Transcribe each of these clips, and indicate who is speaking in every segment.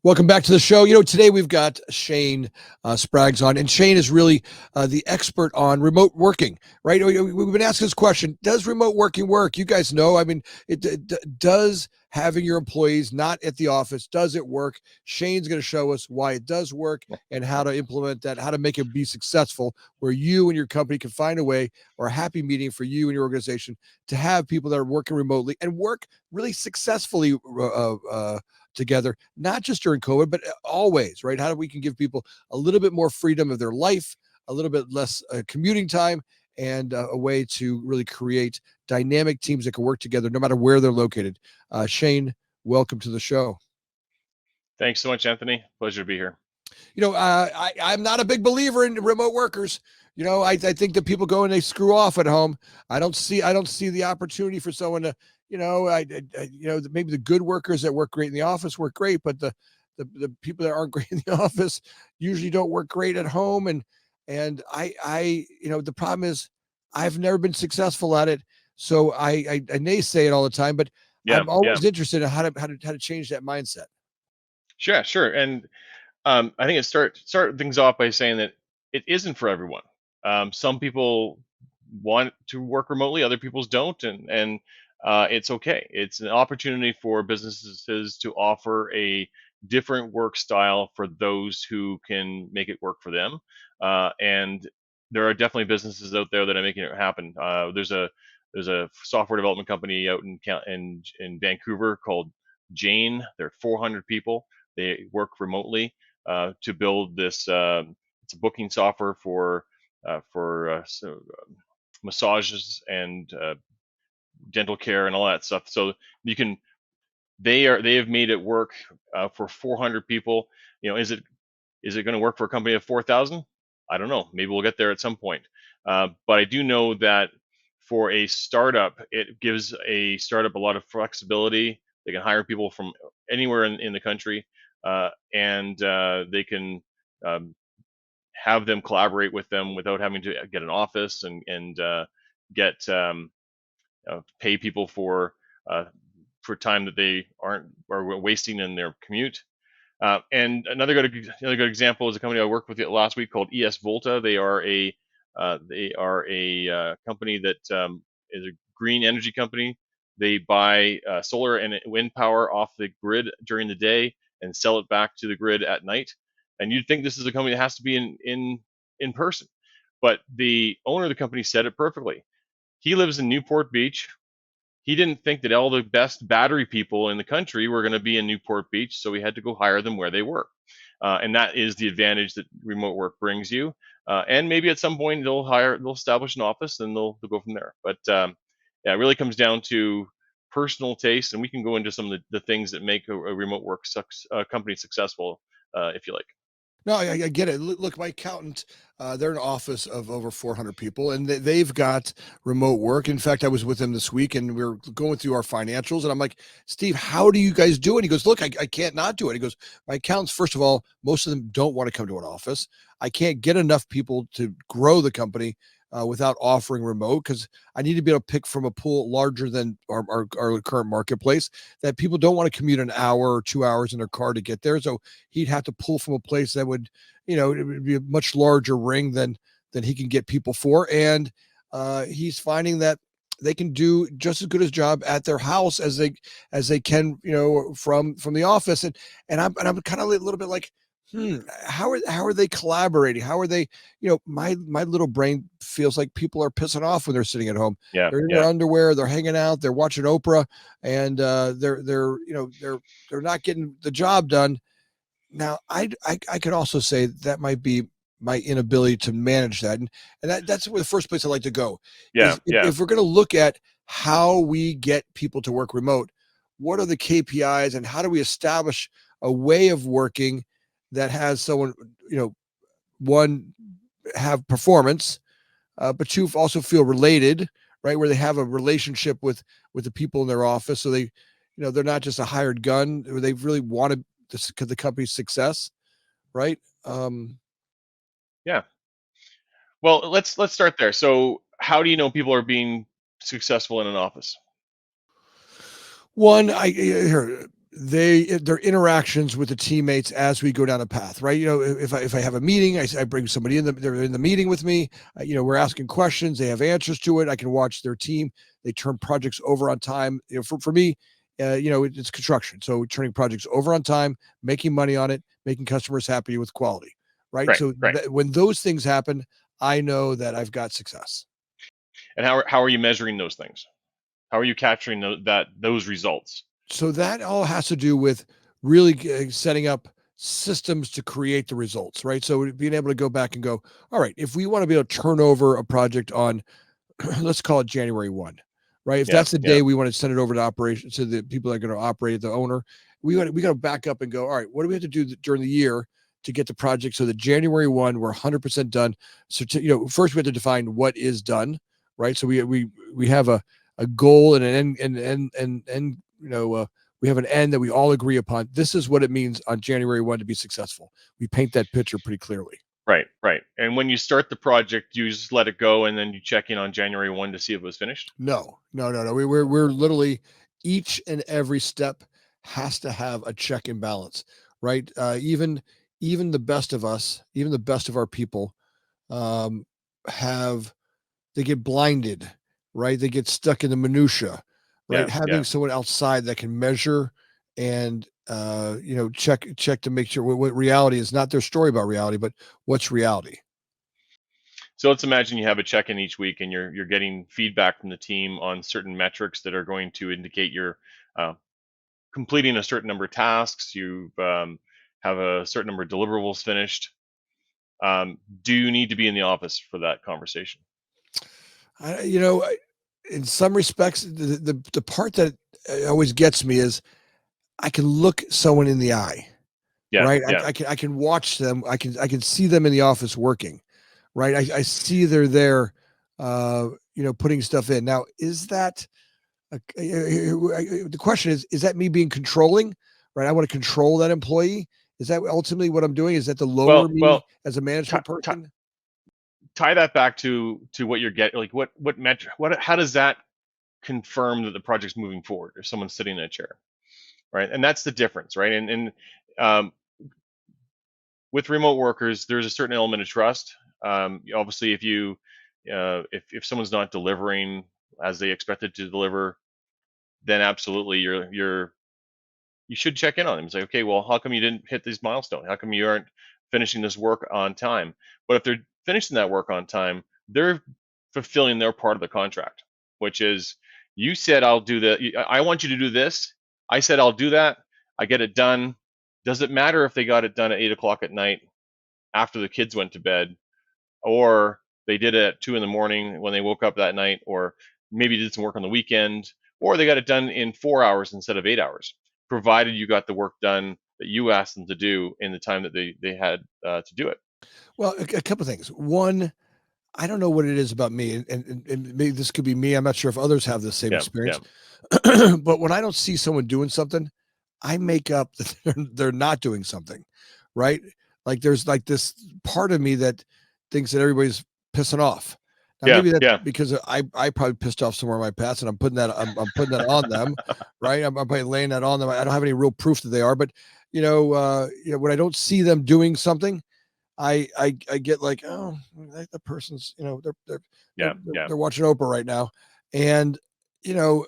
Speaker 1: Welcome back to the show. Today we've got Shane Spraggs on, and Shane is really the expert on remote working, right? We've been asking this question: does remote working work? You guys know. I mean, does having your employees not at the office, does it work? Shane's going to show us why it does work and how to implement that, how to make it be successful, where you and your company can find a way or a happy medium for you and your organization to have people that are working remotely and work really successfully together, not just during COVID, but always, right? How do we can give people a little bit more freedom of their life, a little bit less commuting time, and a way to really create dynamic teams that can work together no matter where they're located. Shane, welcome to the show.
Speaker 2: Thanks so much, Anthony. Pleasure to be here.
Speaker 1: I'm not a big believer in remote workers. I think that people go and they screw off at home. I don't see the opportunity for someone to, maybe the good workers that work great in the office work great, but the people that aren't great in the office usually don't work great at home. And the problem is I've never been successful at it. So I naysay it all the time, but
Speaker 2: Yeah,
Speaker 1: I'm
Speaker 2: yeah,
Speaker 1: always interested in how to change that mindset.
Speaker 2: sure. And I think it start things off by saying that it isn't for everyone. Some people want to work remotely, other people's don't, and it's okay. It's an opportunity for businesses to offer a different work style for those who can make it work for them. And there are definitely businesses out there that are making it happen. There's a software development company out in Vancouver called Jane. They're 400 people. They work remotely to build this. It's a booking software for massages and dental care and all that stuff. So you can they have made it work for 400 people. Is it going to work for a company of 4,000? I don't know. Maybe we'll get there at some point. But I do know that for a startup, it gives a startup a lot of flexibility. They can hire people from anywhere in the country, and they can um, have them collaborate with them without having to get an office and get pay people uh, for time that they aren't are wasting in their commute. And another good example is a company I worked with last week called ES Volta. They are a company that is a green energy company. They buy solar and wind power off the grid during the day and sell it back to the grid at night. And you'd think this is a company that has to be in person, but the owner of the company said it perfectly. He lives in Newport Beach. He didn't think that all the best battery people in the country were going to be in Newport Beach, so he had to go hire them where they were. And that is the advantage that remote work brings you. And maybe at some point they'll establish an office, and they'll go from there. But yeah, it really comes down to personal taste, and we can go into some of the things that make a remote work company successful, if you like.
Speaker 1: No, I get it. Look, my accountant, they're an office of over 400 people, and they've got remote work. In fact, I was with them this week, and we are going through our financials, and I'm like, Steve, how do you guys do it? He goes, look, I can't not do it. He goes, my accountants, first of all, most of them don't want to come to an office. I can't get enough people to grow the company without offering remote because I need to be able to pick from a pool larger than our current marketplace that people don't want to commute an hour or 2 hours in their car to get there. So he'd have to pull from a place that would, it would be a much larger ring than he can get people for. And he's finding that they can do just as good a job at their house as they can, from the office. And I'm kind of a little bit like, how are they collaborating? How are they, my little brain feels like people are pissing off when they're sitting at home.
Speaker 2: Yeah,
Speaker 1: They're in their
Speaker 2: yeah,
Speaker 1: underwear, they're hanging out, they're watching Oprah, and they're not getting the job done. Now, I could also say that might be my inability to manage that, and that's where the first place I like to go
Speaker 2: yeah,
Speaker 1: is
Speaker 2: yeah.
Speaker 1: if we're going to look at how we get people to work remote, what are the KPIs, and how do we establish a way of working that has someone, one, have performance, but two, also feel related, right? Where they have a relationship with the people in their office, so they're not just a hired gun. Or they really want to the company's success, right?
Speaker 2: Yeah. Well, let's start there. So, how do you know people are being successful in an office?
Speaker 1: One, I here. their interactions with the teammates as we go down a path, right? If I have a meeting, I bring somebody in. They're in the meeting with me. We're asking questions. They have answers to it. I can watch their team. They turn projects over on time. For me, it's construction, so turning projects over on time, making money on it, making customers happy with quality, right?
Speaker 2: Right,
Speaker 1: So
Speaker 2: right.
Speaker 1: when those things happen, I know that I've got success.
Speaker 2: And how are you measuring those things? How are you capturing those results?
Speaker 1: So that all has to do with really setting up systems to create the results, right? So being able to go back and go, all right, if we want to be able to turn over a project on, let's call it January 1, right? If
Speaker 2: Yeah,
Speaker 1: that's the
Speaker 2: yeah.
Speaker 1: day we want to send it over to operation to the people that are going to operate, the owner, we got to back up and go, all right, what do we have to do during the year to get the project so that January 1 we're 100% done? So first we have to define what is done, right? So we have a goal and an end and we have an end that we all agree upon. This is what it means on January 1 to be successful. We paint that picture pretty clearly.
Speaker 2: Right, right. And when you start the project, you just let it go, and then you check in on January 1 to see if it was finished.
Speaker 1: No, no, no, no. We're literally each and every step has to have a check and balance, right? Even the best of us, even the best of our people, um, have they get blinded, right? They get stuck in the minutia, right?
Speaker 2: Yeah,
Speaker 1: Having
Speaker 2: yeah.
Speaker 1: someone outside that can measure and check to make sure what reality is, not their story about reality, but what's reality.
Speaker 2: So let's imagine you have a check-in each week, and you're getting feedback from the team on certain metrics that are going to indicate you're uh, completing a certain number of tasks. You have a certain number of deliverables finished. Do you need to be in the office for that conversation?
Speaker 1: I, you know, I- in some respects, the part that always gets me is I can look someone in the eye,
Speaker 2: Yeah,
Speaker 1: right?
Speaker 2: yeah.
Speaker 1: I can watch them. I can see them in the office working, right? I see they're there, putting stuff in. Now, is that the question is that me being controlling, right? I want to control that employee. Is that ultimately what I'm doing? Is that to lower
Speaker 2: Well,
Speaker 1: me as a
Speaker 2: ti
Speaker 1: management
Speaker 2: ti
Speaker 1: person?
Speaker 2: tie that back to what you're getting. Like what metric? What how does that confirm that the project's moving forward? If someone's sitting in a chair, right? And that's the difference, right? And um, with remote workers, there's a certain element of trust. Obviously, if someone's not delivering as they expected to deliver, then absolutely you should check in on them and say, okay, well, how come you didn't hit this milestone? How come you aren't finishing this work on time? But if they're finishing that work on time, they're fulfilling their part of the contract, which is you said I'll do that. I want you to do this. I said I'll do that. I get it done. Does it matter if they got it done at 8 o'clock at night after the kids went to bed, or they did it at 2 in the morning when they woke up that night, or maybe did some work on the weekend, or they got it done in 4 hours instead of 8 hours, provided you got the work done that you asked them to do in the time that they had to do it.
Speaker 1: Well, a couple of things. One, I don't know what it is about me, and maybe this could be me. I'm not sure if others have the same
Speaker 2: Yeah, yeah,
Speaker 1: experience, but when I don't see someone doing something, I make up that they're not doing something, right? Like there's like this part of me that thinks that everybody's pissing off. Now
Speaker 2: yeah,
Speaker 1: maybe that's
Speaker 2: yeah,
Speaker 1: because I probably pissed off somewhere in my past, and I'm putting that on them, right? I'm probably laying that on them. I don't have any real proof that they are, but when I don't see them doing something, I get like, oh, the person's, they're
Speaker 2: yeah, yeah.
Speaker 1: they're watching Oprah right now, and you know,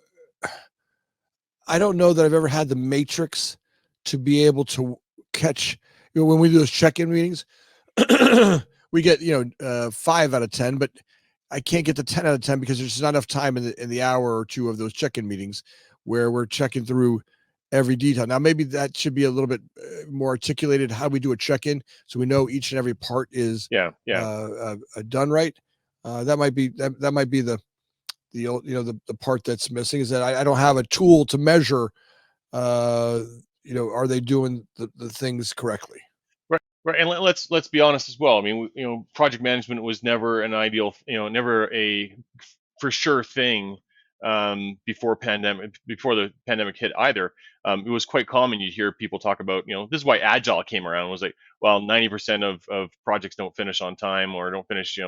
Speaker 1: I don't know that I've ever had the matrix to be able to catch. When we do those check-in meetings, we get 5 out of 10, but I can't get to 10 out of 10 because there's just not enough time in the hour or two of those check-in meetings where we're checking through every detail. Now, maybe that should be a little bit more articulated how we do a check-in, so we know each and every part is
Speaker 2: Yeah, yeah.
Speaker 1: done right. That might be the part that's missing is that I don't have a tool to measure. Are they doing the things correctly?
Speaker 2: Right, right. And let's be honest as well. I mean, project management was never an ideal, never a for sure thing before the pandemic hit either. It was quite common. You'd hear people talk about, this is why agile came around. It was like, well, 90% of projects don't finish on time or don't finish,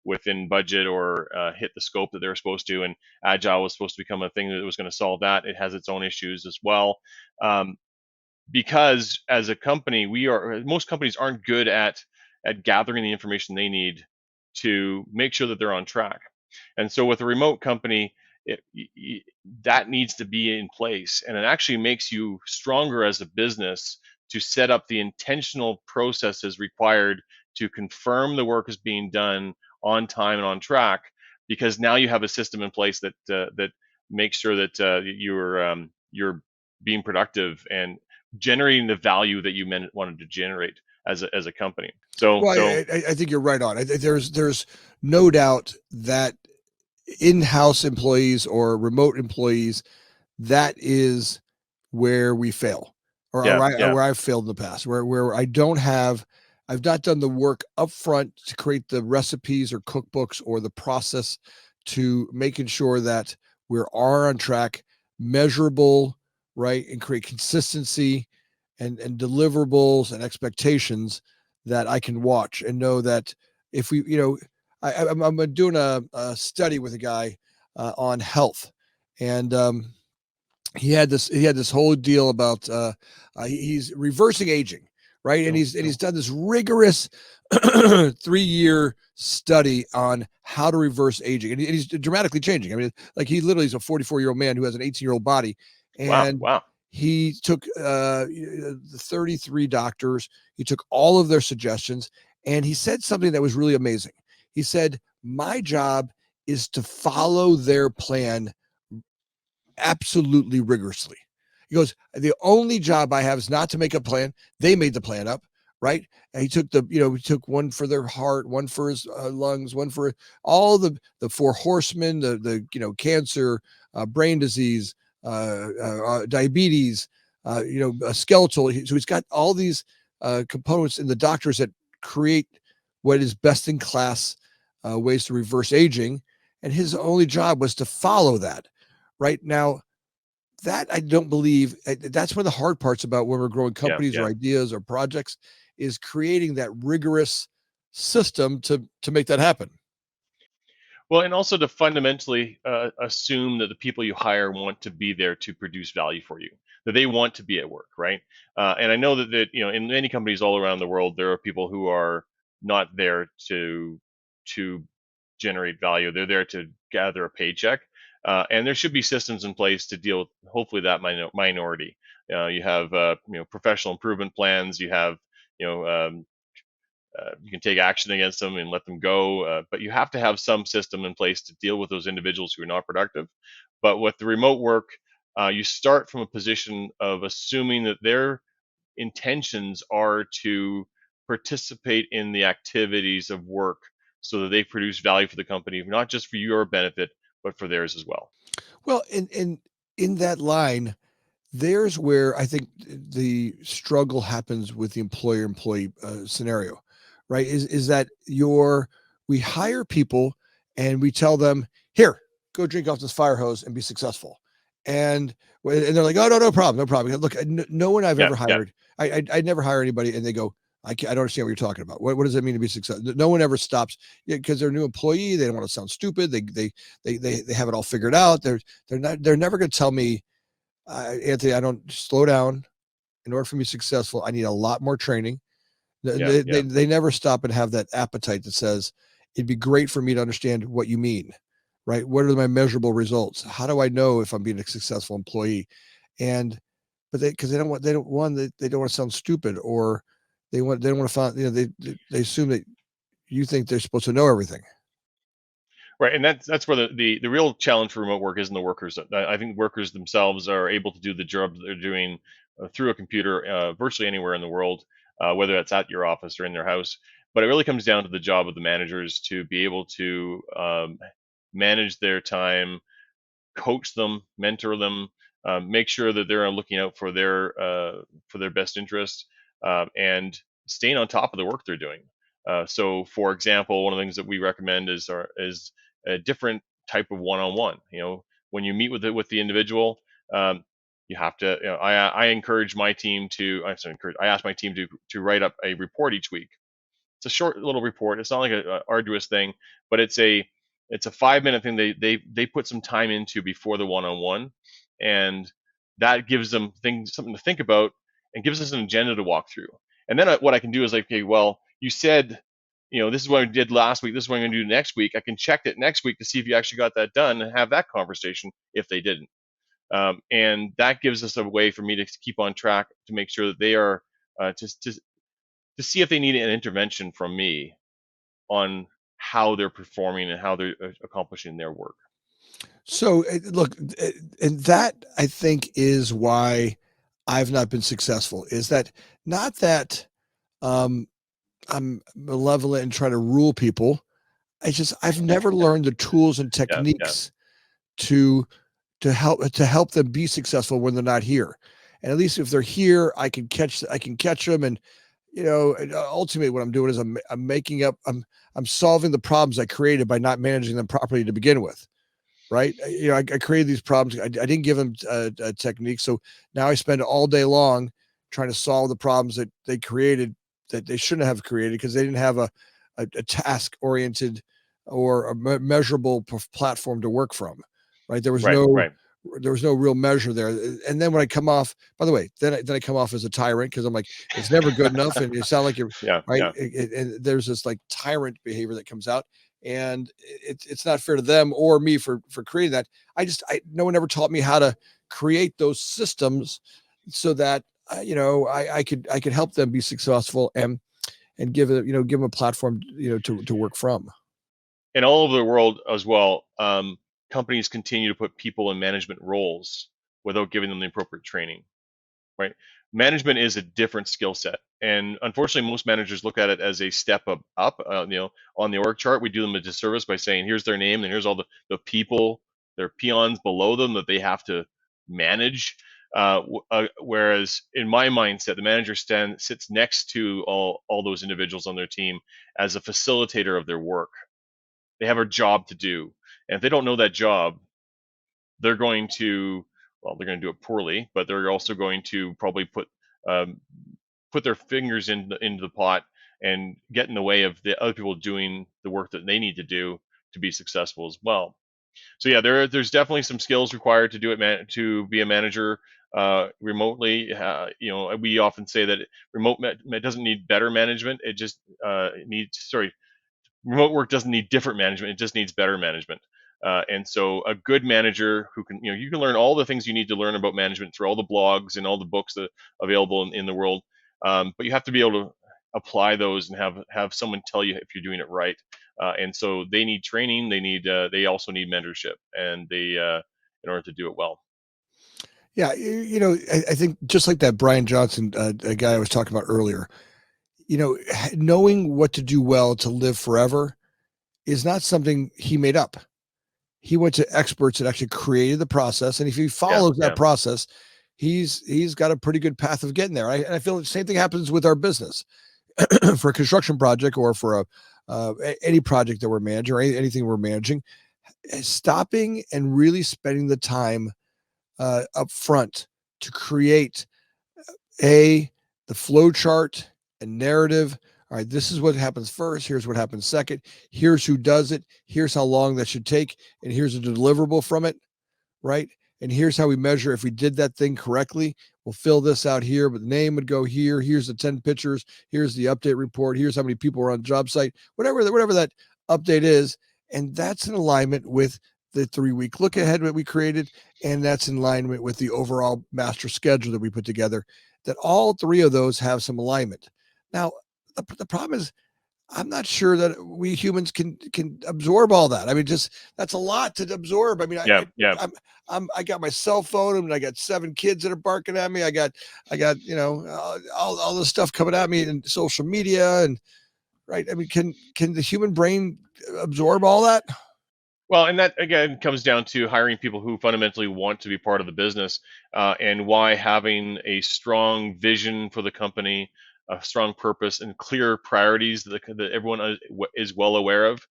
Speaker 2: within budget or hit the scope that they're supposed to. And agile was supposed to become a thing that was going to solve that. It has its own issues as well. Because as a company, most companies aren't good at gathering the information they need to make sure that they're on track. And so with a remote company, that needs to be in place, and it actually makes you stronger as a business to set up the intentional processes required to confirm the work is being done on time and on track, because now you have a system in place that makes sure that you're being productive and generating the value that you wanted to generate as a company. So
Speaker 1: Well,
Speaker 2: so
Speaker 1: I think you're right on. There's no doubt that in-house employees or remote employees, that is where we fail,
Speaker 2: yeah,
Speaker 1: or
Speaker 2: yeah,
Speaker 1: where I've failed in the past, where I've not done the work up front to create the recipes or cookbooks or the process to making sure that are on track, measurable, right, and create consistency and deliverables and expectations that I can watch and know that if we, I'm doing a study with a guy on health, and he had this whole deal about he's reversing aging, right? And he's done this rigorous 3-year study on how to reverse aging, and he's dramatically changing. I mean, like he literally is a 44-year-old man who has an 18-year-old body,
Speaker 2: wow,
Speaker 1: and
Speaker 2: wow,
Speaker 1: he took the 33 doctors. He took all of their suggestions, and he said something that was really amazing. He said, "My job is to follow their plan absolutely rigorously." He goes, "The only job I have is not to make a plan. They made the plan up, right?" And he took one for their heart, one for his lungs, one for all the four horsemen, cancer, brain disease, diabetes, skeletal. So he's got all these components in the doctors that create what is best in class ways to reverse aging, and his only job was to follow that. Right now, that I don't believe that's one of the hard parts about when we're growing
Speaker 2: yeah,
Speaker 1: companies or
Speaker 2: yeah.
Speaker 1: ideas or projects is creating that rigorous system to make that happen.
Speaker 2: Well, and also to fundamentally assume that the people you hire want to be there to produce value for you, that they want to be at work, right? And I know that in many companies all around the world, there are people who are not there to generate value. They're there to gather a paycheck, and there should be systems in place to deal with hopefully that minority. You have professional improvement plans. You have you can take action against them and let them go, but you have to have some system in place to deal with those individuals who are not productive. But with the remote work, you start from a position of assuming that their intentions are to participate in the activities of work so that they produce value for the company, not just for your benefit, but for theirs as well.
Speaker 1: Well, in that line, there's where I think the struggle happens with the employer employee scenario, right? Is that we hire people and we tell them, here, go drink off this fire hose and be successful. And and they're like, oh, no, no problem, no problem. Look, no one I've
Speaker 2: Yeah,
Speaker 1: ever
Speaker 2: yeah,
Speaker 1: hired, I never hire anybody and they go, I don't understand what you're talking about. What does it mean to be successful? No one ever stops because they're a new employee. They don't want to sound stupid. They have it all figured out. They're never going to tell me, Anthony, I don't slow down. In order for me to be successful, I need a lot more training.
Speaker 2: yeah, yeah.
Speaker 1: They never stop and have that appetite that says, it'd be great for me to understand what you mean, right? What are my measurable results? How do I know if I'm being a successful employee? And, but because they don't want to sound stupid, or they don't want to find, they assume that you think they're supposed to know everything.
Speaker 2: Right, and that's where the real challenge for remote work isn't the workers. I think workers themselves are able to do the job that they're doing through a computer virtually anywhere in the world, whether that's at your office or in their house. But it really comes down to the job of the managers to be able to manage their time, coach them, mentor them, make sure that they're looking out for their best interest, and staying on top of the work they're doing. So, for example, one of the things that we recommend is a different type of one-on-one. When you meet with the individual, you have to. I encourage my team to. I ask my team to write up a report each week It's a short little report. It's not like a arduous thing, but it's a 5 minute thing they put some time into before the one-on-one, and that gives them things, something to think about, and gives us an agenda to walk through. And then what I can do is like, okay, well, you said, this is what I did last week. This is what I'm going to do next week. I can check it next week to see if you actually got that done and have that conversation if they didn't. And that gives us a way for me to keep on track to make sure that they are to see if they need an intervention from me on how they're performing and how they're accomplishing their work.
Speaker 1: So look, and that I think is why I've not been successful. Is that not that um, I'm malevolent and trying to rule people? I've never learned the tools and
Speaker 2: Yeah, yeah.
Speaker 1: techniques to help them be successful when they're not here. And at least if they're here, I can catch them. And ultimately, what I'm doing is I'm solving the problems I created by not managing them properly to begin with. Right? I created these problems. I didn't give them a technique, so now I spend all day long trying to solve the problems that they created that they shouldn't have created because they didn't have a task oriented or a measurable platform to work from. Right?
Speaker 2: Right, right.
Speaker 1: There was no real measure there. And then when I come off, by the way, then I come off as a tyrant because I'm like, it's never good enough, and you sound like you're
Speaker 2: Yeah,
Speaker 1: right.
Speaker 2: yeah.
Speaker 1: And there's this like tyrant behavior that comes out, and it's not fair to them or me for creating that. No one ever taught me how to create those systems so that I could help them be successful and give them a platform to work from.
Speaker 2: And all over the world as well, companies continue to put people in management roles without giving them the appropriate training. Right? Management is a different skill set, and unfortunately, most managers look at it as a step up. On the org chart, we do them a disservice by saying, "Here's their name, and here's all the people, their peons below them that they have to manage." Whereas in my mindset, the manager sits next to all those individuals on their team as a facilitator of their work. They have a job to do, and if they don't know that job, they're going to they're going to do it poorly, but they're also going to probably um, put their fingers into the pot and get in the way of the other people doing the work that they need to do to be successful as well. So yeah, there's definitely some skills required to do it, to be a manager remotely. We often say that doesn't need better management. It just needs sorry remote work doesn't need different management, it just needs better management. And so a good manager who can you can learn all the things you need to learn about management through all the blogs and all the books that are available in the world, but you have to be able to apply those and have someone tell you if you're doing it right. And so they need training, they also need mentorship, and they in order to do it well.
Speaker 1: Yeah, I think just like that Brian Johnson, a guy I was talking about earlier, knowing what to do well to live forever is not something he made up. He went to experts that actually created the process, and if he
Speaker 2: Yeah,
Speaker 1: follows that
Speaker 2: yeah.
Speaker 1: process, he's got a pretty good path of getting there. And I feel the same thing happens with our business for a construction project or for any project that we're managing or anything we're managing. Stopping and really spending the time up front to create the flow chart and narrative. All right, this is what happens first. Here's what happens second. Here's who does it. Here's how long that should take. And here's a deliverable from it. Right. And here's how we measure if we did that thing correctly. We'll fill this out here, but the name would go here. Here's the 10 pictures. Here's the update report. Here's how many people are on the job site, whatever that update is. And that's in alignment with the 3-week look ahead that we created. And that's in alignment with the overall master schedule that we put together, that all three of those have some alignment. Now, the problem is I'm not sure that we humans can absorb all that. I mean, just that's a lot to absorb. I mean,
Speaker 2: Yeah, yeah.
Speaker 1: I got my cell phone and I got 7 kids that are barking at me. I got all this stuff coming at me in social media and right. I mean, can the human brain absorb all that?
Speaker 2: Well, and that again comes down to hiring people who fundamentally want to be part of the business, and why having a strong vision for the company, a strong purpose, and clear priorities that everyone is well aware of,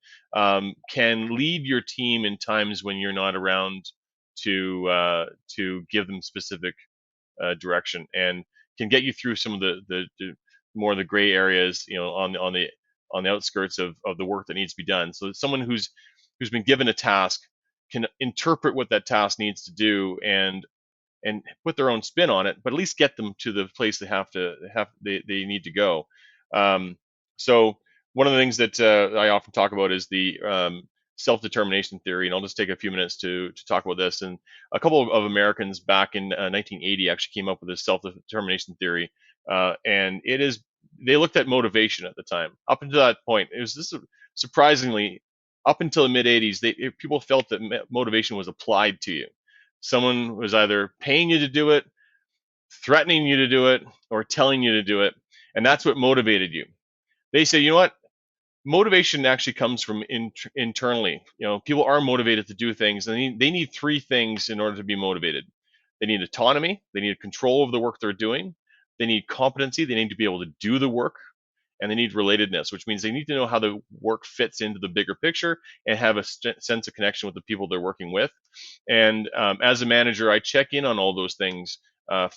Speaker 2: can lead your team in times when you're not around to give them specific direction, and can get you through some of the more of the gray areas, on the on the outskirts of the work that needs to be done. So someone who's been given a task can interpret what that task needs to do and put their own spin on it, but at least get them to the place they need to go. So one of the things that I often talk about is the self-determination theory, and I'll just take a few minutes to talk about this. And a couple of Americans back in 1980 actually came up with this self-determination theory, and they looked at motivation at the time. Up until that point, it was this surprisingly up until the mid 80s, people felt that motivation was applied to you. Someone was either paying you to do it, threatening you to do it, or telling you to do it, and that's what motivated you. They say, you know what? Motivation actually comes from internally. People are motivated to do things, and they need three things in order to be motivated. They need autonomy, they need control of the work they're doing, they need competency, they need to be able to do the work, and they need relatedness, which means they need to know how the work fits into the bigger picture and have a sense of connection with the people they're working with. And as a manager, I check in on all those things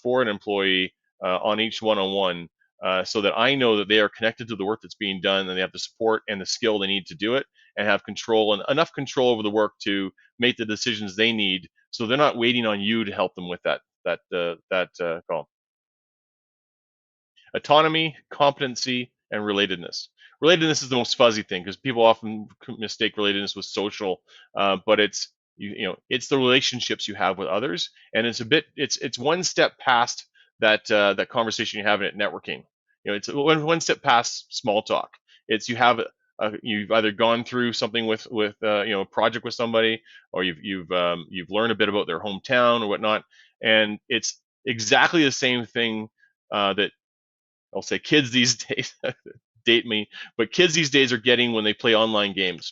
Speaker 2: for an employee on each one-on-one, so that I know that they are connected to the work that's being done, and they have the support and the skill they need to do it, and have control and enough control over the work to make the decisions they need, so they're not waiting on you to help them with that call. Autonomy, competency, and relatedness. Relatedness is the most fuzzy thing because people often mistake relatedness with social, but it's it's the relationships you have with others, and it's one step past that conversation you're having at networking. It's one step past small talk. It's you've either gone through something with a project with somebody, or you've learned a bit about their hometown or whatnot, and it's exactly the same thing that I'll say kids these days date me, but kids these days are getting when they play online games.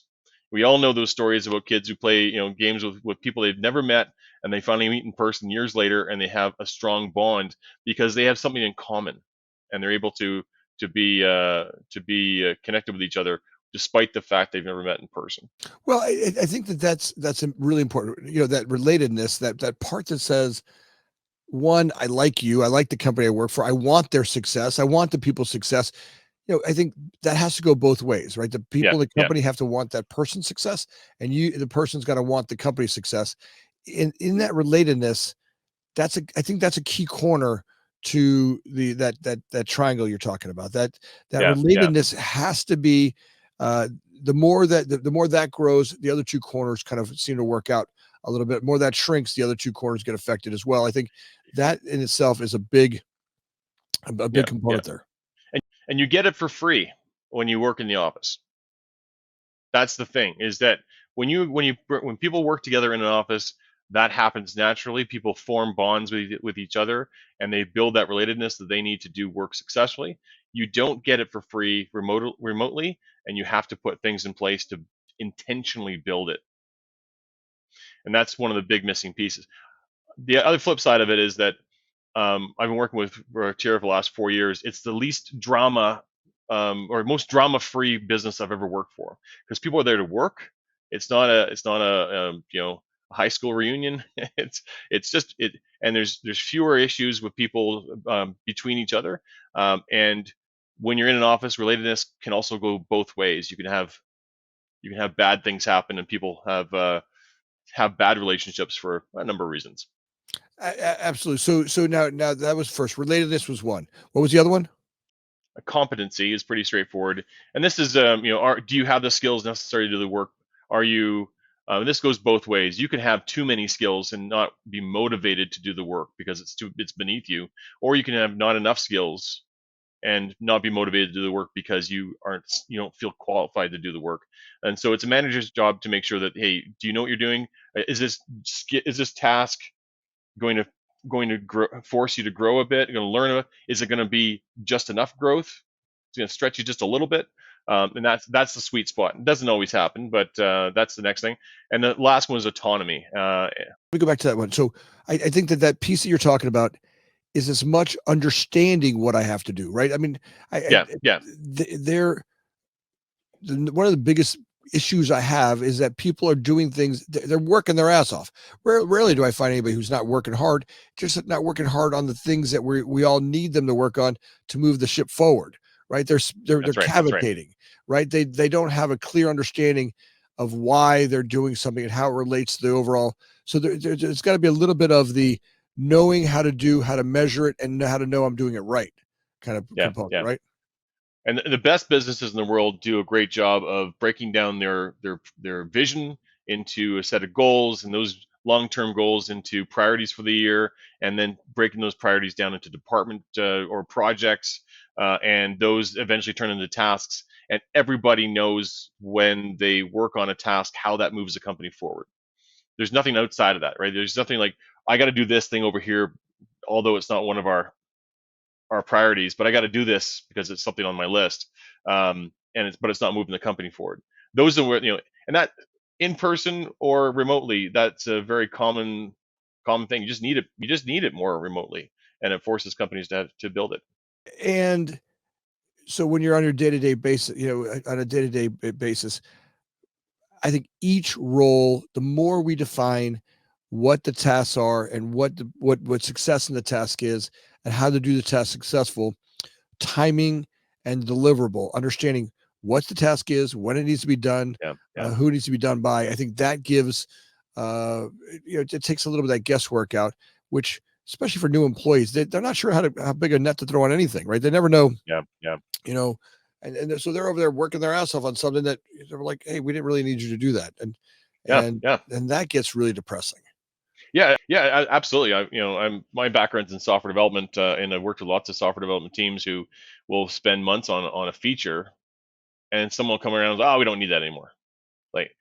Speaker 2: We all know those stories about kids who play games with people they've never met, and they finally meet in person years later, and they have a strong bond because they have something in common, and they're able to be connected with each other despite the fact they've never met in person.
Speaker 1: Well, I think that's really important. That relatedness, that part that says, one, I like you, I like the company I work for, I want their success, I want the people's success. I think that has to go both ways, right? The people in the company have to want that person's success, and the person's got to want the company's success. In that relatedness, I think that's a key corner to that triangle you're talking about. That relatedness has to be, the more that grows, the other two corners kind of seem to work out a little bit. More that shrinks, the other two corners get affected as well. I think that in itself is a big component there.
Speaker 2: And you get it for free when you work in the office. That's the thing, is that when people work together in an office, that happens naturally. People form bonds with each other, and they build that relatedness that they need to do work successfully. You don't get it for free remotely, and you have to put things in place to intentionally build it. And that's one of the big missing pieces. The other flip side of it is that I've been working with Tira for the last 4 years. It's the least drama or most drama-free business I've ever worked for, because people are there to work. It's not a high school reunion. it's just it, and there's fewer issues with people between each other. And when you're in an office, relatedness can also go both ways. You can have bad things happen, and people have bad relationships for a number of reasons.
Speaker 1: Absolutely. So now that was first. Relatedness was one. What was the other one?
Speaker 2: A competency is pretty straightforward, and this is do you have the skills necessary to do the work? Are you this goes both ways. You can have too many skills and not be motivated to do the work because it's beneath you, or you can have not enough skills and not be motivated to do the work because you don't feel qualified to do the work. And so it's a manager's job to make sure that, hey, do you know what you're doing? Is this task going to force you to grow a bit? You're going to learn a bit? Is it going to be just enough growth? It's going to stretch you just a little bit, and that's the sweet spot. It doesn't always happen, but that's the next thing. And the last one is autonomy.
Speaker 1: Let me go back to that one. So I think that piece that you're talking about is as much understanding what I have to do, right? I mean, one of the biggest issues I have is that people are doing things, they're working their ass off. Rarely do I find anybody who's not working hard, just not working hard on the things that we all need them to work on to move the ship forward, right? They're
Speaker 2: That's right. That's right.
Speaker 1: cavitating, right? They don't have a clear understanding of why they're doing something and how it relates to the overall. So there's got to be a little bit of the knowing how to measure it and how to know I'm doing it right kind of
Speaker 2: Yeah.
Speaker 1: component,
Speaker 2: Yeah.
Speaker 1: right?
Speaker 2: And the best businesses in the world do a great job of breaking down their vision into a set of goals, and those long-term goals into priorities for the year, and then breaking those priorities down into department or projects, and those eventually turn into tasks. And everybody knows when they work on a task how that moves the company forward. There's nothing outside of that, right? There's nothing like, I got to do this thing over here, although it's not one of our priorities, but I got to do this because it's something on my list. But it's not moving the company forward. Those are where, and that, in person or remotely, that's a very common thing. You just need it. You just need it more remotely, and it forces companies to build it.
Speaker 1: And so when you're on your day-to-day basis, on a day-to-day basis, I think each role, the more we define what the tasks are and what success in the task is and how to do the task successful, timing and deliverable, understanding what the task is, when it needs to be done,
Speaker 2: Yeah, yeah,
Speaker 1: who it needs to be done by. I think that gives, it takes a little bit of that guesswork out, which, especially for new employees, they're not sure how big a net to throw on anything, right? They never know,
Speaker 2: yeah, yeah,
Speaker 1: you know, and so they're over there working their ass off on something that they're like, hey, we didn't really need you to do that, and
Speaker 2: yeah,
Speaker 1: and
Speaker 2: yeah.
Speaker 1: and that gets really depressing.
Speaker 2: Yeah, yeah, absolutely. My background's in software development, and I've worked with lots of software development teams who will spend months on a feature, and someone will come around and go, oh, we don't need that anymore. Like,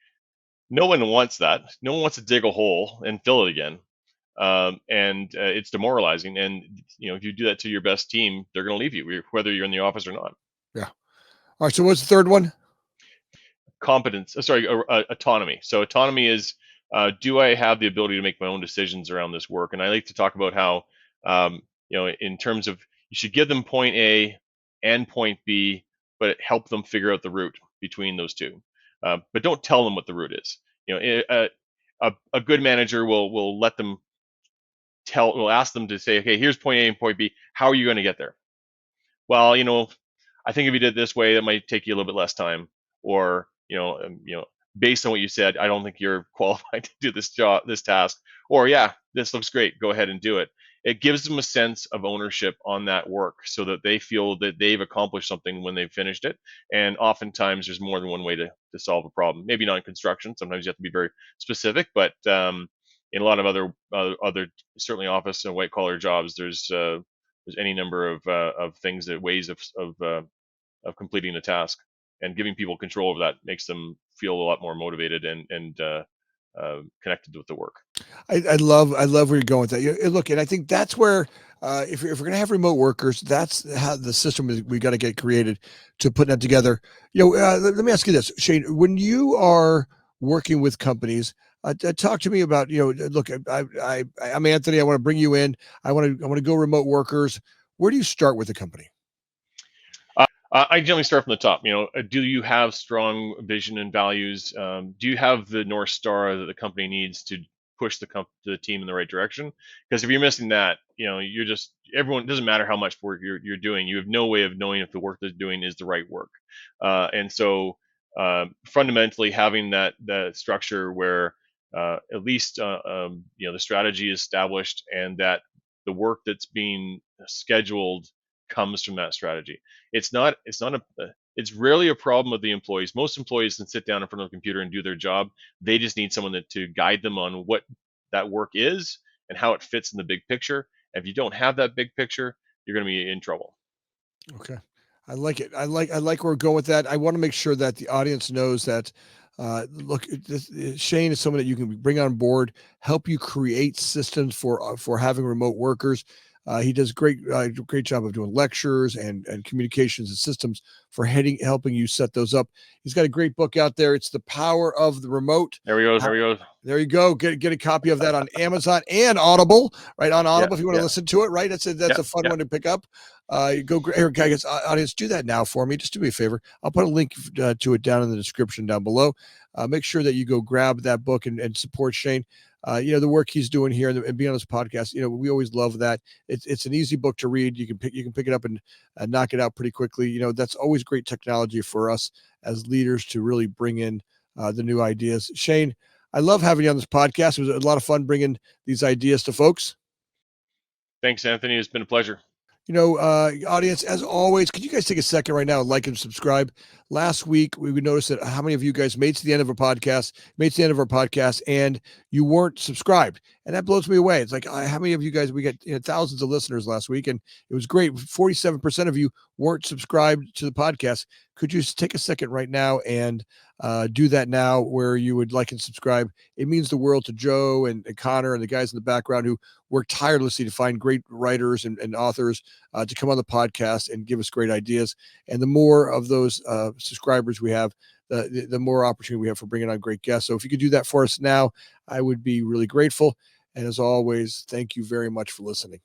Speaker 2: no one wants that. No one wants to dig a hole and fill it again. And it's demoralizing. And if you do that to your best team, they're going to leave you, whether you're in the office or not.
Speaker 1: Yeah. All right. So what's the third one?
Speaker 2: Autonomy. So autonomy is, do I have the ability to make my own decisions around this work? And I like to talk about how, in terms of, you should give them point A and point B, but help them figure out the route between those two. But don't tell them what the route is. A good manager will let them will ask them to say, okay, here's point A and point B. How are you going to get there? Well, I think if you did it this way, it might take you a little bit less time. Or, based on what you said, I don't think you're qualified to do this task. Or, yeah, this looks great. Go ahead and do it. It gives them a sense of ownership on that work so that they feel that they've accomplished something when they've finished it. And oftentimes there's more than one way to solve a problem. Maybe not in construction. Sometimes you have to be very specific, but in a lot of other certainly office and white collar jobs, there's any number of things, ways of completing a task, and giving people control over that makes them feel a lot more motivated and connected with the work.
Speaker 1: I love where you're going with that. Look, and I think that's where, if we're going to have remote workers, that's how the system we got to get created to put that together. Let me ask you this, Shane, when you are working with companies, talk to me about, look, I'm Anthony. I want to bring you in. I want to go remote workers. Where do you start with the company?
Speaker 2: I generally start from the top. Do you have strong vision and values? Do you have the North Star that the company needs to push the team in the right direction? Because if you're missing that, you're just, everyone, it doesn't matter how much work you're doing. You have no way of knowing if the work they're doing is the right work. And so fundamentally having that structure where at least the strategy is established, and that the work that's being scheduled comes from that strategy. It's rarely a problem of the employees. Most employees can sit down in front of a computer and do their job. They just need someone to guide them on what that work is and how it fits in the big picture. If you don't have that big picture, you're going to be in trouble.
Speaker 1: Okay. I like it. I like where we're going with that. I want to make sure that the audience knows that, look, Shane is someone that you can bring on board, help you create systems for having remote workers. He does great job of doing lectures and communications and systems for helping you set those up. He's got a great book out there. It's The Power of the Remote.
Speaker 2: There we go. There we go.
Speaker 1: There you go. Get a copy of that on Amazon and Audible, right? On Audible, if you want to listen to it, right? That's a fun one to pick up. Go here, guys, audience, do that now for me. Just do me a favor. I'll put a link to it down in the description down below. Make sure that you go grab that book and support Shane. the work he's doing here and being on this podcast. We always love that. It's an easy book to read. You can pick it up and knock it out pretty quickly. That's always great technology for us as leaders to really bring in the new ideas. Shane, I love having you on this podcast. It was a lot of fun bringing these ideas to folks.
Speaker 2: Thanks, Anthony. It's been a pleasure.
Speaker 1: Audience, as always, could you guys take a second right now and like and subscribe? Last week, we would notice that how many of you guys made it to the end of our podcast, and you weren't subscribed. And that blows me away. It's like, how many of you guys, we got thousands of listeners last week, and it was great. 47% of you weren't subscribed to the podcast. Could you just take a second right now and do that now, where you would like and subscribe? It means the world to Joe and Connor and the guys in the background who work tirelessly to find great writers and authors to come on the podcast and give us great ideas. And the more of those subscribers we have, the more opportunity we have for bringing on great guests. So if you could do that for us now, I would be really grateful. And as always, thank you very much for listening.